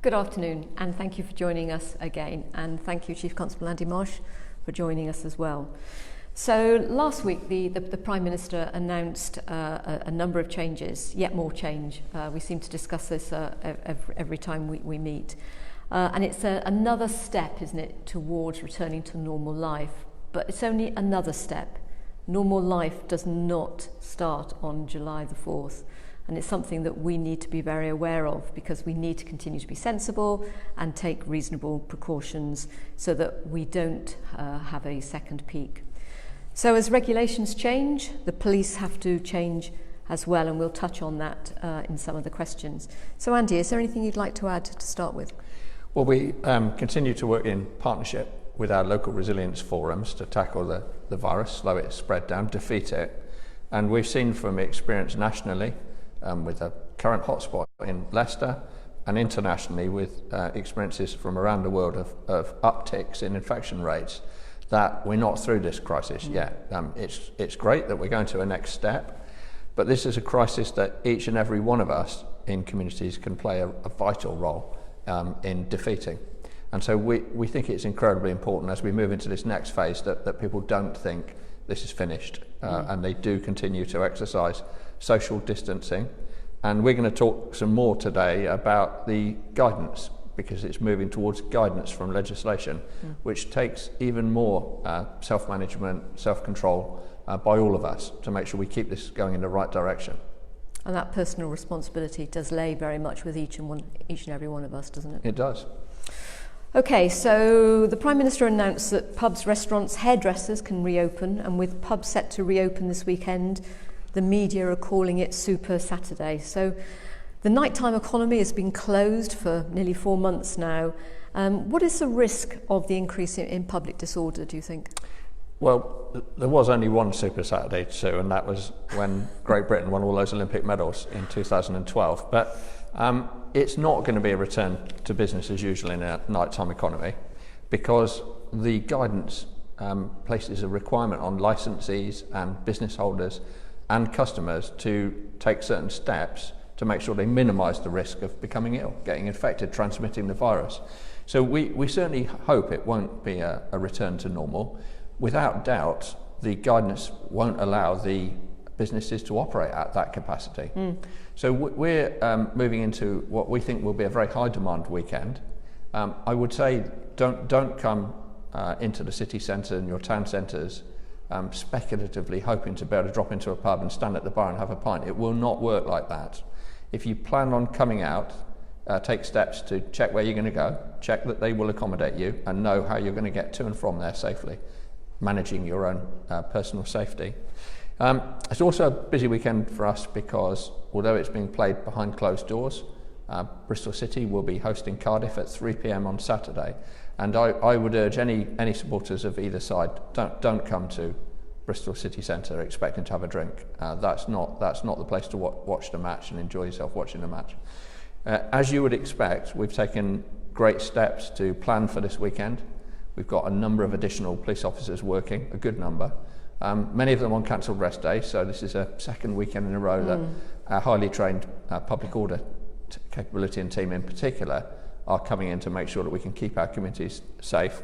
Good afternoon, and thank you for joining us again, and thank you Chief Constable Andy Marsh for joining us as well. So last week the Prime Minister announced a number of changes, yet more change. We seem to discuss this every time we meet. And it's another step, isn't it, towards returning to normal life. But it's only another step. Normal life does not start on July the 4th. And it's something that we need to be very aware of, because we need to continue to be sensible and take reasonable precautions so that we don't have a second peak. So as regulations change, the police have to change as well, and we'll touch on that in some of the questions. So Andy, is there anything you'd like to add to start with? Well, we continue to work in partnership with our local resilience forums to tackle the virus, slow its spread down, defeat it. And we've seen from experience nationally with the current hotspot in Leicester, and internationally with experiences from around the world of upticks in infection rates, that we're not through this crisis yet. It's great that we're going to a next step, but this is a crisis that each and every one of us in communities can play a vital role in defeating. And so we think it's incredibly important as we move into this next phase that people don't think this is finished, and they do continue to exercise social distancing. And we're going to talk some more today about the guidance, because it's moving towards guidance from legislation, which takes even more self-management, self-control by all of us to make sure we keep this going in the right direction. And that personal responsibility does lay very much with each and every one of us, doesn't it? It does. Okay, so the Prime Minister announced that pubs, restaurants, hairdressers can reopen, and with pubs set to reopen this weekend, the media are calling it Super Saturday. So the nighttime economy has been closed for nearly 4 months now. What is the risk of the increase in public disorder, do you think? Well, there was only one Super Saturday, Sue, and that was when Great Britain won all those Olympic medals in 2012. But it's not going to be a return to business as usual in a nighttime economy, because the guidance places a requirement on licensees and business holders and customers to take certain steps to make sure they minimise the risk of becoming ill, getting infected, transmitting the virus. So we certainly hope it won't be a return to normal. Without doubt, the guidance won't allow the businesses to operate at that capacity. So we're moving into what we think will be a very high demand weekend. I would say don't come into the city centre and your town centres speculatively hoping to be able to drop into a pub and stand at the bar and have a pint. It will not work like that. If you plan on coming out, take steps to check where you're going to go, check that they will accommodate you, and know how you're going to get to and from there safely, managing your own personal safety. It's also a busy weekend for us because although it's being played behind closed doors, Bristol City will be hosting Cardiff at 3 p.m. on Saturday, and I would urge any supporters of either side, don't come to Bristol City Centre expecting to have a drink. That's not the place to watch the match and enjoy yourself watching the match. As you would expect, we've taken great steps to plan for this weekend. We've got a number of additional police officers working, a good number, many of them on cancelled rest days, so this is a second weekend in a row that our highly trained public order capability and team in particular are coming in to make sure that we can keep our communities safe.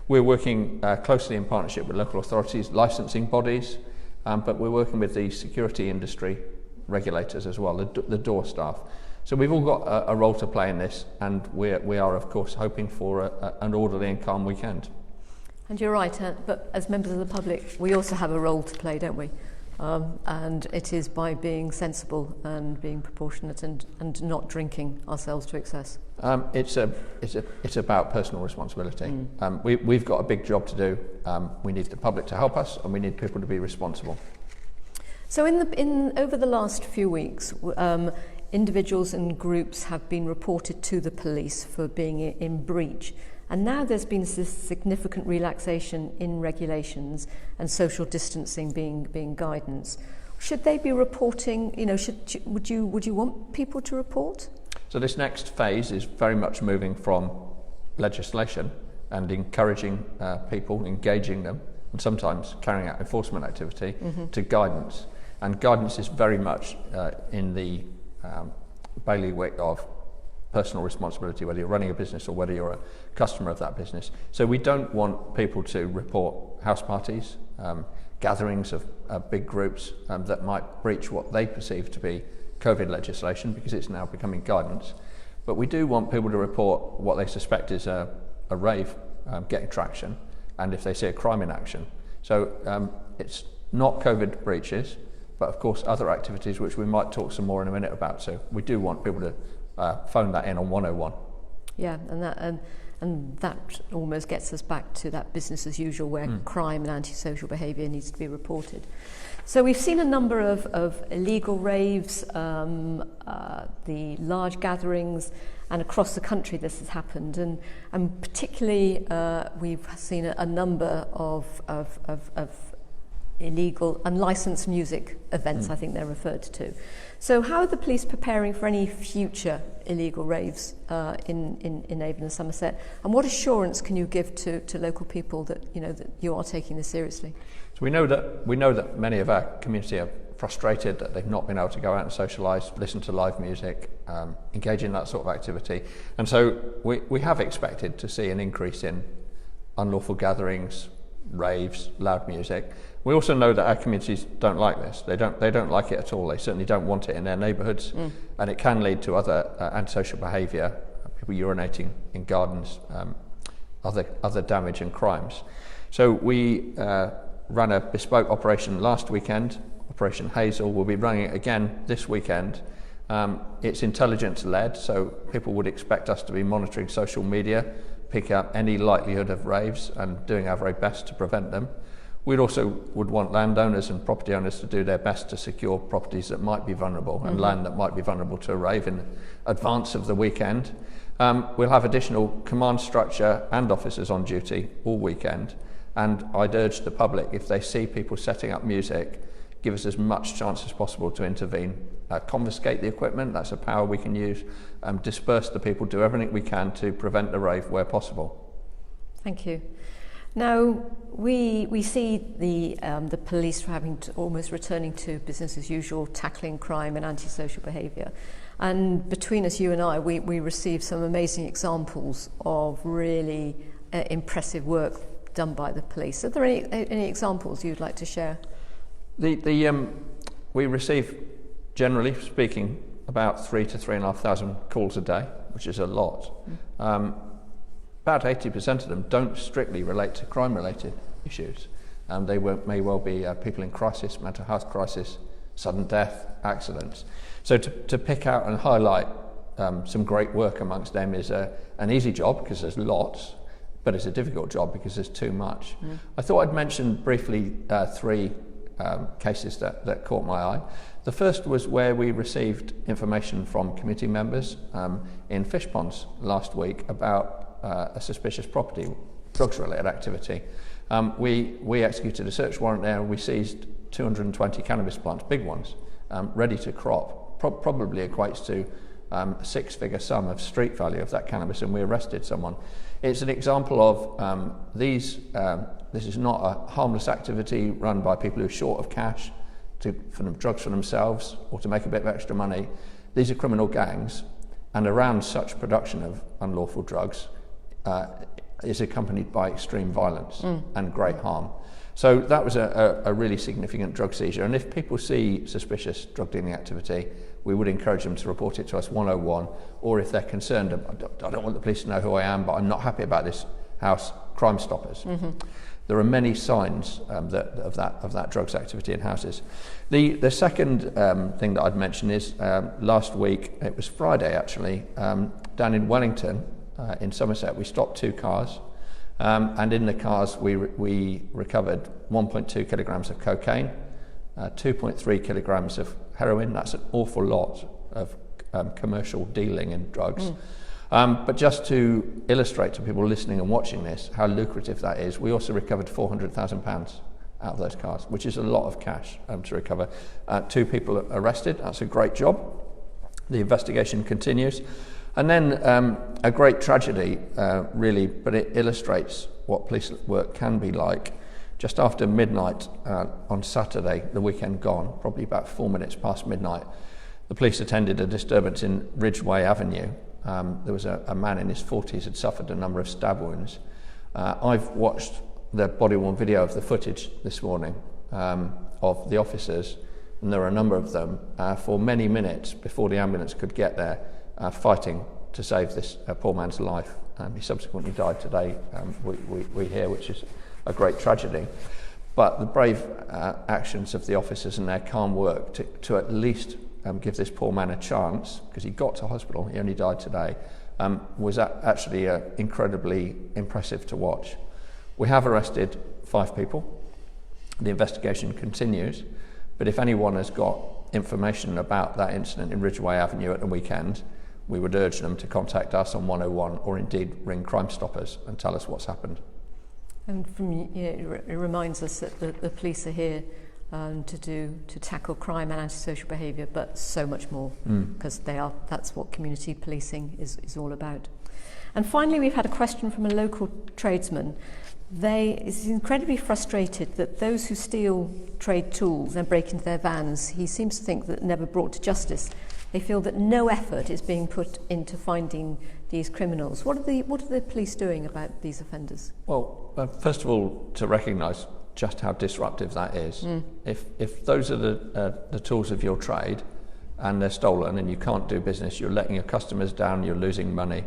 We're working closely in partnership with local authorities, licensing bodies, but we're working with the security industry regulators as well, the door staff. So we've all got a role to play in this, and we are of course hoping for an orderly and calm weekend. And you're right, but as members of the public, we also have a role to play, don't we? And it is by being sensible and being proportionate and not drinking ourselves to excess. It's about personal responsibility. We've got a big job to do. We need the public to help us, and we need people to be responsible. So over the last few weeks, individuals and groups have been reported to the police for being in breach. And now there's been this significant relaxation in regulations and social distancing being guidance. Should they be reporting? Would you want people to report? So this next phase is very much moving from legislation and encouraging people, engaging them, and sometimes carrying out enforcement activity to guidance. And guidance is very much in the bailiwick of personal responsibility, whether you're running a business or whether you're a customer of that business. So we don't want people to report house parties, gatherings of big groups that might breach what they perceive to be COVID legislation, because it's now becoming guidance. But we do want people to report what they suspect is a rave getting traction, and if they see a crime in action. So it's not COVID breaches, but of course other activities which we might talk some more in a minute about. So we do want people to phone that in on 101. Yeah, and that almost gets us back to that business as usual, where crime and antisocial behaviour needs to be reported. So we've seen a number of illegal raves, the large gatherings, and across the country this has happened, and particularly we've seen a number of illegal, unlicensed music events, I think they're referred to. So how are the police preparing for any future illegal raves in Avon and Somerset? And what assurance can you give to local people that you are taking this seriously? So we know that many of our community are frustrated that they've not been able to go out and socialise, listen to live music, engage in that sort of activity. And so we have expected to see an increase in unlawful gatherings, raves, loud music. We also know that our communities don't like this. They don't like it at all. They certainly don't want it in their neighbourhoods, and it can lead to other antisocial behaviour, people urinating in gardens, other damage and crimes. So we ran a bespoke operation last weekend, Operation Hazel. We'll be running it again this weekend. It's intelligence led, so people would expect us to be monitoring social media, pick up any likelihood of raves and doing our very best to prevent them. We'd also would want landowners and property owners to do their best to secure properties that might be vulnerable and land that might be vulnerable to a rave in advance of the weekend. We'll have additional command structure and officers on duty all weekend, and I'd urge the public, if they see people setting up music, give us as much chance as possible to intervene, confiscate the equipment, that's a power we can use, disperse the people, do everything we can to prevent the rave where possible. Thank you. Now, we see the police almost returning to business as usual, tackling crime and antisocial behaviour. And between us, you and I, we received some amazing examples of really impressive work done by the police. Are there any examples you'd like to share? We receive, generally speaking, about 3,000 to 3,500 calls a day, which is a lot. About 80% of them don't strictly relate to crime-related issues. They may well be people in crisis, mental health crisis, sudden death, accidents. So to pick out and highlight some great work amongst them is an easy job, because there's lots, but it's a difficult job because there's too much. I thought I'd mention briefly three cases that caught my eye. The first was where we received information from committee members in fish ponds last week about a suspicious property, drugs-related activity. We executed a search warrant there, and we seized 220 cannabis plants, big ones, ready to crop. Probably equates to a six-figure sum of street value of that cannabis, and we arrested someone. It's an example of this is not a harmless activity run by people who are short of cash for drugs for themselves or to make a bit of extra money. These are criminal gangs, and around such production of unlawful drugs is accompanied by extreme violence and great harm. So that was a really significant drug seizure, and if people see suspicious drug dealing activity, we would encourage them to report it to us 101, or if they're concerned, I don't want the police to know who I am, but I'm not happy about this house, Crime Stoppers. There are many signs of that drugs activity in houses. The second thing that I'd mention is last week, it was Friday actually, down in Wellington in Somerset, we stopped two cars, and in the cars we recovered 1.2 kilograms of cocaine, 2.3 kilograms of heroin. That's an awful lot of commercial dealing in drugs. But just to illustrate to people listening and watching this how lucrative that is, we also recovered £400,000 out of those cars, which is a lot of cash to recover. 2 people arrested. That's a great job. The investigation continues. And then a great tragedy, really, but it illustrates what police work can be like. Just after midnight on Saturday, the weekend gone, probably about 4 minutes past midnight, the police attended a disturbance in Ridgeway Avenue, there was a man in his 40s had suffered a number of stab wounds. I've watched the body-worn video of the footage this morning of the officers, and there are a number of them, for many minutes before the ambulance could get there, fighting to save this poor man's life. He subsequently died today, we hear, which is a great tragedy. But the brave actions of the officers and their calm work to at least give this poor man a chance, because he got to hospital, he only died today, was actually incredibly impressive to watch. We have arrested 5 people. The investigation continues, but if anyone has got information about that incident in Ridgeway Avenue at the weekend, we would urge them to contact us on 101 or indeed ring Crime Stoppers and tell us what's happened. And it reminds us that the police are here to tackle crime and antisocial behaviour, but so much more, because that's what community policing is all about. And finally, we've had a question from a local tradesman. He's incredibly frustrated that those who steal trade tools and break into their vans, he seems to think that never brought to justice. They feel that no effort is being put into finding these criminals. What are the police doing about these offenders? Well, first of all, to recognise just how disruptive that is. If those are the tools of your trade and they're stolen and you can't do business, you're letting your customers down, you're losing money,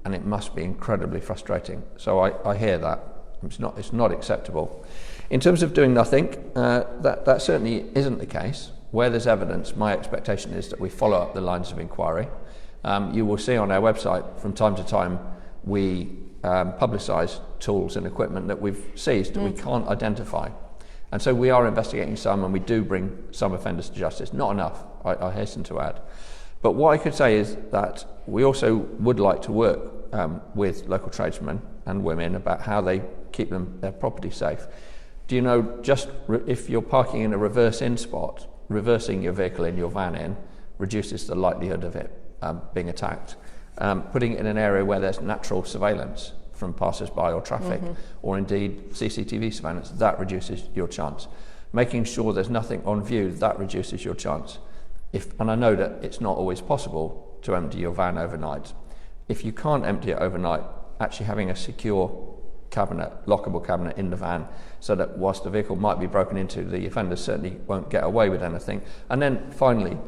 and it must be incredibly frustrating. So I hear that. It's not acceptable. In terms of doing nothing, that certainly isn't the case. Where there's evidence, my expectation is that we follow up the lines of inquiry. You will see on our website from time to time we publicise tools and equipment that we've seized that we can't identify. And so we are investigating some, and we do bring some offenders to justice. Not enough, I hasten to add. But what I could say is that we also would like to work with local tradesmen and women about how they keep their property safe. Do you know, just if you're parking in a reverse-in spot, reversing your vehicle in your van in reduces the likelihood of it being attacked. Putting it in an area where there's natural surveillance from passers-by or traffic, or indeed CCTV surveillance, that reduces your chance. Making sure there's nothing on view, that reduces your chance. And I know that it's not always possible to empty your van overnight. If you can't empty it overnight, actually having a secure cabinet, lockable cabinet in the van, so that whilst the vehicle might be broken into, the offenders certainly won't get away with anything. And then finally,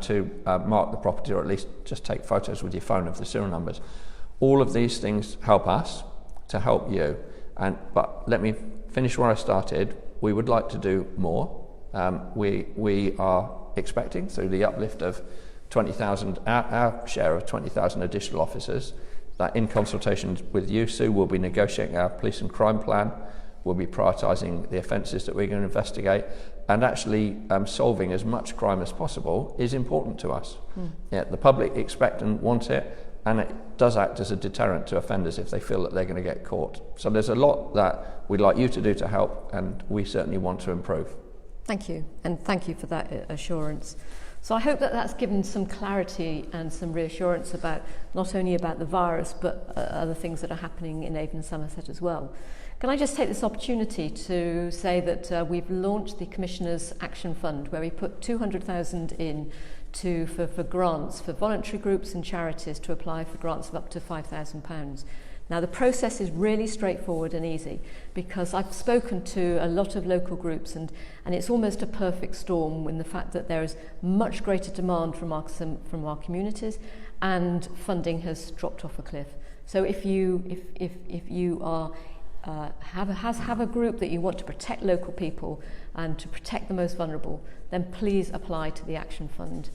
to mark the property, or at least just take photos with your phone of the serial numbers. All of these things help us to help you. But let me finish where I started. We would like to do more. We are expecting, through the uplift of 20,000, our share of 20,000 additional officers, that in consultation with you, Sue, we'll be negotiating our police and crime plan. We'll be prioritising the offences that we're going to investigate, and actually solving as much crime as possible is important to us. Yeah, the public expect and want it, and it does act as a deterrent to offenders if they feel that they're going to get caught. So there's a lot that we'd like you to do to help, and we certainly want to improve. Thank you, and thank you for that assurance. So I hope that that's given some clarity and some reassurance about not only about the virus, but other things that are happening in Avon and Somerset as well. Can I just take this opportunity to say that we've launched the Commissioner's Action Fund, where we put 200,000 in for grants for voluntary groups and charities to apply for grants of up to £5,000. Now, the process is really straightforward and easy, because I've spoken to a lot of local groups, and it's almost a perfect storm in the fact that there is much greater demand from our communities, and funding has dropped off a cliff. So if you are have a group that you want to protect local people and to protect the most vulnerable, then please apply to the Action Fund.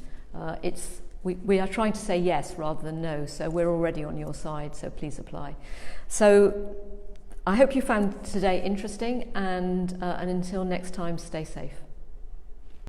We are trying to say yes rather than no, so we're already on your side, so please apply. So I hope you found today interesting, and until next time, stay safe.